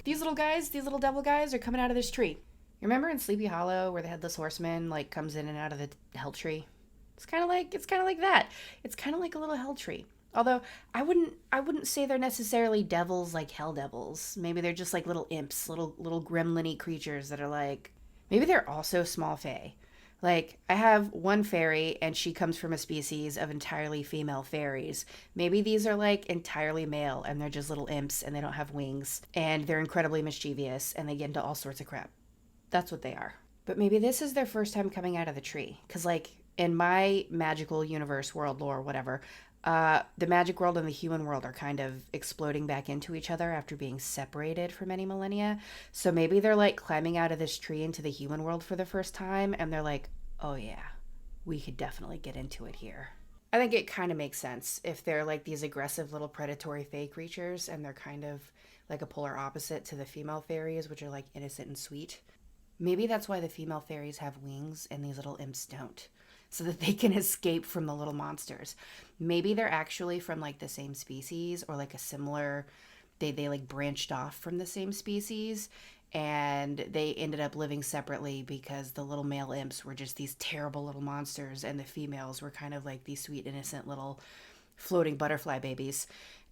these little guys, these little devil guys are coming out of this tree. You remember in Sleepy Hollow where the headless horseman like comes in and out of the hell tree? It's kind of like that. It's kind of like a little hell tree. Although I wouldn't say they're necessarily devils like hell devils. Maybe they're just like little imps, little gremlin-y creatures that are like maybe they're also small fae. Like I have one fairy and she comes from a species of entirely female fairies. Maybe these are like entirely male and they're just little imps and they don't have wings and they're incredibly mischievous and they get into all sorts of crap. That's what they are. But maybe this is their first time coming out of the tree. Because, like, in my magical universe, world lore, whatever, the magic world and the human world are kind of exploding back into each other after being separated for many millennia. So maybe they're like climbing out of this tree into the human world for the first time and they're like, oh yeah, we could definitely get into it here. I think it kind of makes sense if they're like these aggressive little predatory fey creatures and they're kind of like a polar opposite to the female fairies, which are like innocent and sweet. Maybe that's why the female fairies have wings and these little imps don't, so that they can escape from the little monsters. Maybe they're actually from like the same species or like a similar they like branched off from the same species and they ended up living separately because the little male imps were just these terrible little monsters and the females were kind of like these sweet innocent little floating butterfly babies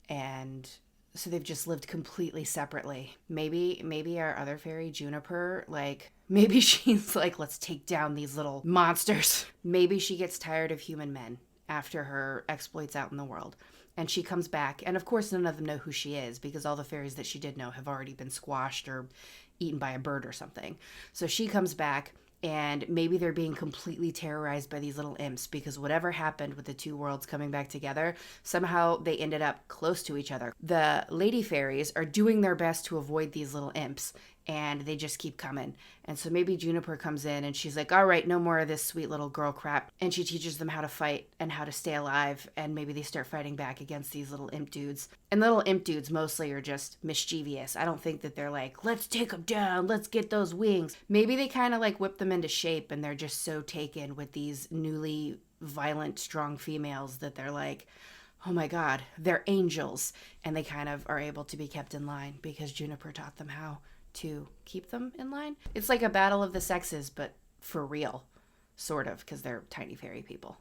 and so they've just lived completely separately. Maybe our other fairy Juniper like maybe she's like let's take down these little monsters. Maybe she gets tired of human men after her exploits out in the world and she comes back and of course none of them know who she is because all the fairies that she did know have already been squashed or eaten by a bird or something. So she comes back and maybe they're being completely terrorized by these little imps because whatever happened with the two worlds coming back together, somehow they ended up close to each other. The lady fairies are doing their best to avoid these little imps and they just keep coming. And so maybe Juniper comes in and she's like, all right, no more of this sweet little girl crap. And she teaches them how to fight and how to stay alive. And maybe they start fighting back against these little imp dudes. And little imp dudes mostly are just mischievous. I don't think that they're like, let's take them down, let's get those wings. Maybe they kind of like whip them into shape and they're just so taken with these newly violent, strong females that they're like, oh my God, they're angels. And they kind of are able to be kept in line because Juniper taught them how to keep them in line. It's like a battle of the sexes, but for real, sort of, because they're tiny fairy people.